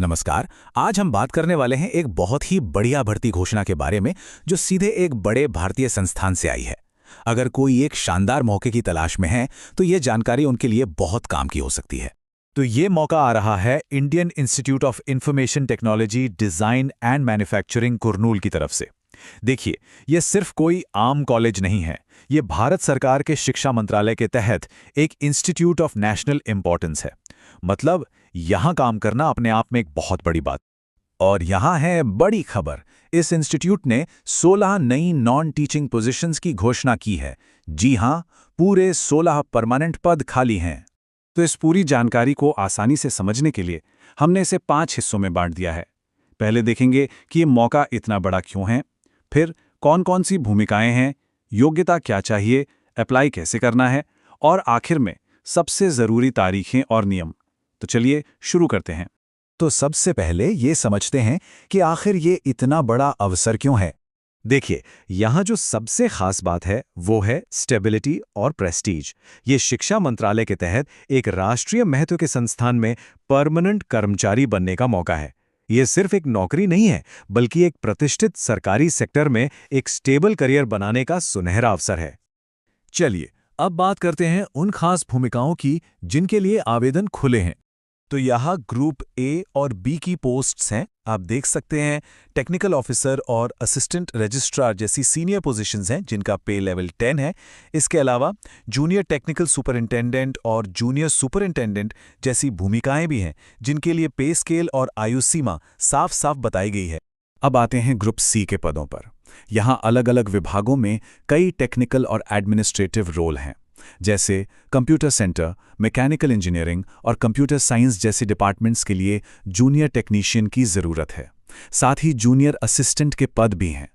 नमस्कार। आज हम बात करने वाले हैं एक बहुत ही बढ़िया भर्ती घोषणा के बारे में जो सीधे एक बड़े भारतीय संस्थान से आई है। अगर कोई एक शानदार मौके की तलाश में है तो ये जानकारी उनके लिए बहुत काम की हो सकती है। तो ये मौका आ रहा है Indian institute of information technology design and manufacturing Kurnool की तरफ से। देखिए, ये सिर्फ कोई आम कॉलेज नहीं है, ये भारत सरकार के शिक्षा मंत्रालय के तहत एक इंस्टीट्यूट ऑफ नेशनल इंपॉर्टेंस है। मतलब यहाँ काम करना अपने आप में एक बहुत बड़ी बात। और यहाँ है बड़ी खबर, इस इंस्टीट्यूट ने 16 नई नॉन टीचिंग पोजीशंस की घोषणा की है। जी हाँ, पूरे 16 परमानेंट पद खाली हैं। तो इस पूरी जानकारी को आसानी से समझने के लिए हमने इसे 5 हिस्सों में बांट दिया है। पहले देखेंगे कि ये मौका इतना बड़ा क्यों है, फिर कौन-कौन सी भूमिकाएं हैं, योग्यता क्या चाहिए, अप्लाई कैसे करना है, और आखिर में सबसे ज़रूरी तारीखें और नियम। तो चलिए शुरू करते हैं। तो सबसे पहले ये समझते हैं कि आखिर ये इतना बड़ा अवसर क्यों है। देखिए, यहाँ जो सबसे खास बात है वो है स्टेबिलिटी और प्रेस्टीज। ये शिक्षा मंत्रालय के तहत एक राष्ट्रीय महत्व के संस्थान में परमानेंट कर्मचारी बनने का मौका है। ये सिर्फ एक नौकरी नहीं है, बल्कि एक प्रतिष्ठित सरकारी सेक्टर में एक स्टेबल करियर बनाने का सुनहरा अवसर है। चलिए, अब बात करते हैं उन खास भूमिकाओं की जिनके लिए आवेदन खुले हैं। तो यहाँ ग्रुप ए और बी की पोस्ट्स हैं। आप देख सकते हैं टेक्निकल ऑफिसर और असिस्टेंट रजिस्ट्रार जैसी सीनियर पोजीशंस हैं जिनका पे लेवल 10 है। इसके अलावा जूनियर टेक्निकल सुपरिंटेंडेंट और जूनियर सुपरिंटेंडेंट जैसी भूमिकाएं भी हैं जिनके लिए पे स्केल और आयु सीमा साफ साफ बताई गई है। अब आते हैं ग्रुप सी के पदों पर। यहाँ अलग अलग विभागों में कई टेक्निकल और एडमिनिस्ट्रेटिव रोल हैं, जैसे कंप्यूटर सेंटर, मैकेनिकल इंजीनियरिंग और कंप्यूटर साइंस जैसे डिपार्टमेंट्स के लिए जूनियर टेक्नीशियन की ज़रूरत है। साथ ही जूनियर असिस्टेंट के पद भी हैं।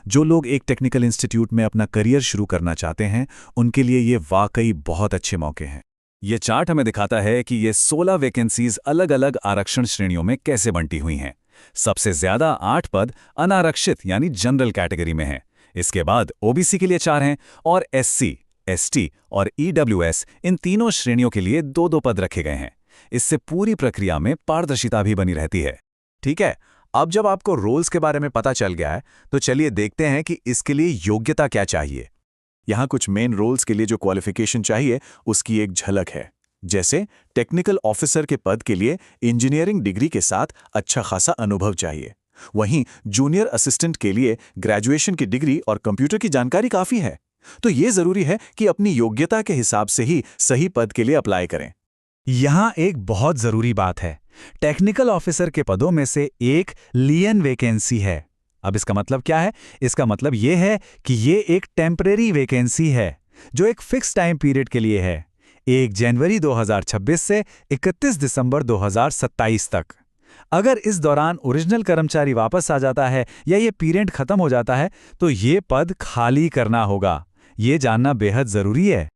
जो लोग एक टेक्निकल इंस्टीट्यूट में अपना करियर शुरू करना चाहते हैं, उनके लिए ये वाकई बहुत अच्छे मौके हैं। ये चार्ट हमें दिखाता है कि ये 16 वैकेंसीज अलग अलग आरक्षण श्रेणियों में कैसे बंटी हुई हैं। सबसे ज़्यादा 8 पद अनारक्षित यानी जनरल कैटेगरी में हैं। इसके बाद ओबीसी के लिए 4 हैं और एससी, एसटी और ईडब्ल्यूएस इन तीनों श्रेणियों के लिए 2-2 पद रखे गए हैं। इससे पूरी प्रक्रिया में पारदर्शिता भी बनी रहती है। ठीक है, अब जब आपको रोल्स के बारे में पता चल गया है, तो चलिए देखते हैं कि इसके लिए योग्यता क्या चाहिए। यहाँ कुछ मेन रोल्स के लिए जो क्वालिफिकेशन चाहिए उसकी एक झलक है। जैसे टेक्निकल ऑफिसर के पद के लिए इंजीनियरिंग डिग्री के साथ अच्छा खासा अनुभव चाहिए। वहीं जूनियर असिस्टेंट के लिए ग्रेजुएशन की डिग्री और कंप्यूटर की जानकारी काफ़ी है। तो ये जरूरी है कि अपनी योग्यता के हिसाब से ही सही पद के लिए अप्लाई करें। यहाँ एक बहुत जरूरी बात है, टेक्निकल ऑफिसर के पदों में से एक लियन वैकेंसी है। अब इसका मतलब क्या है? इसका मतलब ये है कि ये एक टेम्परेरी वैकेंसी है जो एक फिक्स टाइम पीरियड के लिए है, 1 जनवरी 2026 से 31 दिसंबर 2027 तक। अगर इस दौरान ओरिजिनल कर्मचारी वापस आ जाता है या ये पीरियड खत्म हो जाता है तो ये पद खाली करना होगा। ये जानना बेहद जरूरी है।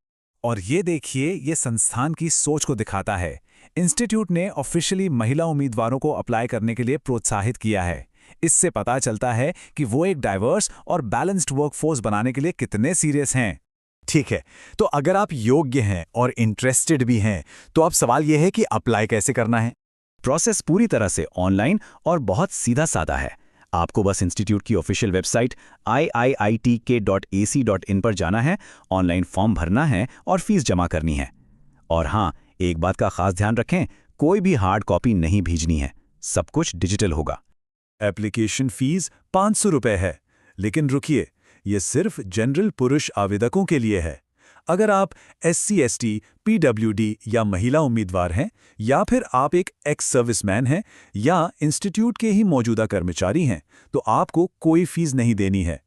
और ये देखिए, ये संस्थान की सोच को दिखाता है। इंस्टीट्यूट ने ऑफिशियली महिला उम्मीदवारों को अप्लाई करने के लिए प्रोत्साहित किया है। इससे पता चलता है कि वो एक डाइवर्स और बैलेंस्ड वर्कफोर्स बनाने के लिए कितने सीरियस हैं। ठीक है, तो अगर आप योग्य हैं और इंटरेस्टेड भी हैं, तो अब सवाल यह है कि अप्लाई कैसे करना है। प्रोसेस पूरी तरह से ऑनलाइन और बहुत सीधा साधा है। आपको बस इंस्टीट्यूट की ऑफिशियल वेबसाइट iiitk.ac.in पर जाना है, ऑनलाइन फॉर्म भरना है और फीस जमा करनी है। और हाँ, एक बात का खास ध्यान रखें, कोई भी हार्ड कॉपी नहीं भेजनी है, सब कुछ डिजिटल होगा। एप्लीकेशन फीस 500 रुपये है, लेकिन रुकिए, ये सिर्फ जनरल पुरुष आवेदकों के लिए है। अगर आप SC/ST, PWD या महिला उम्मीदवार हैं, या फिर आप एक एक्स सर्विसमैन हैं या इंस्टीट्यूट के ही मौजूदा कर्मचारी हैं, तो आपको कोई फीस नहीं देनी है।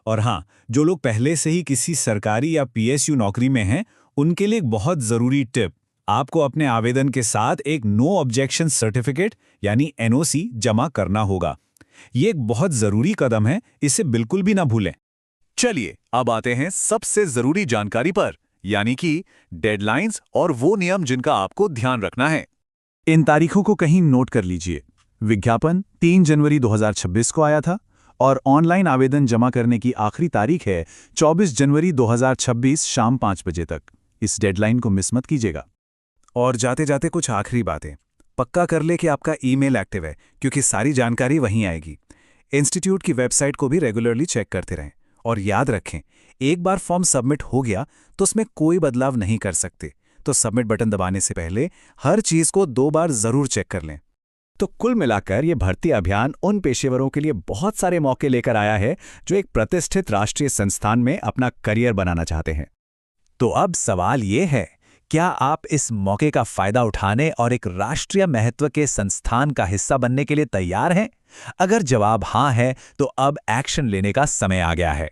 और हाँ, जो लोग पहले से ही किसी सरकारी या PSU नौकरी में हैं, उनके लिए एक बहुत ज़रूरी टिप, आपको अपने आवेदन के साथ एक नो ऑब्जेक्शन सर्टिफिकेट यानी NOC जमा करना होगा। ये एक बहुत ज़रूरी कदम है, इसे बिल्कुल भी ना भूलें। चलिए, अब आते हैं सबसे जरूरी जानकारी पर, यानी कि डेडलाइंस और वो नियम जिनका आपको ध्यान रखना है। इन तारीखों को कहीं नोट कर लीजिए। विज्ञापन 3 जनवरी 2026 को आया था और ऑनलाइन आवेदन जमा करने की आखिरी तारीख है 24 जनवरी 2026 शाम 5 बजे तक। इस डेडलाइन को मिस मत कीजिएगा। और जाते जाते कुछ आखिरी बातें। पक्का कर ले कि आपका ईमेल एक्टिव है, क्योंकि सारी जानकारी वहीं आएगी। इंस्टीट्यूट की वेबसाइट को भी रेगुलरली चेक करते रहें। और याद रखें, एक बार फॉर्म सबमिट हो गया तो उसमें कोई बदलाव नहीं कर सकते, तो सबमिट बटन दबाने से पहले हर चीज़ को 2 बार ज़रूर चेक कर लें। तो कुल मिलाकर ये भर्ती अभियान उन पेशेवरों के लिए बहुत सारे मौके लेकर आया है जो एक प्रतिष्ठित राष्ट्रीय संस्थान में अपना करियर बनाना चाहते हैं। तो अब सवाल ये है, क्या आप इस मौके का फायदा उठाने और एक राष्ट्रीय महत्व के संस्थान का हिस्सा बनने के लिए तैयार हैं? अगर जवाब हाँ है, तो अब एक्शन लेने का समय आ गया है।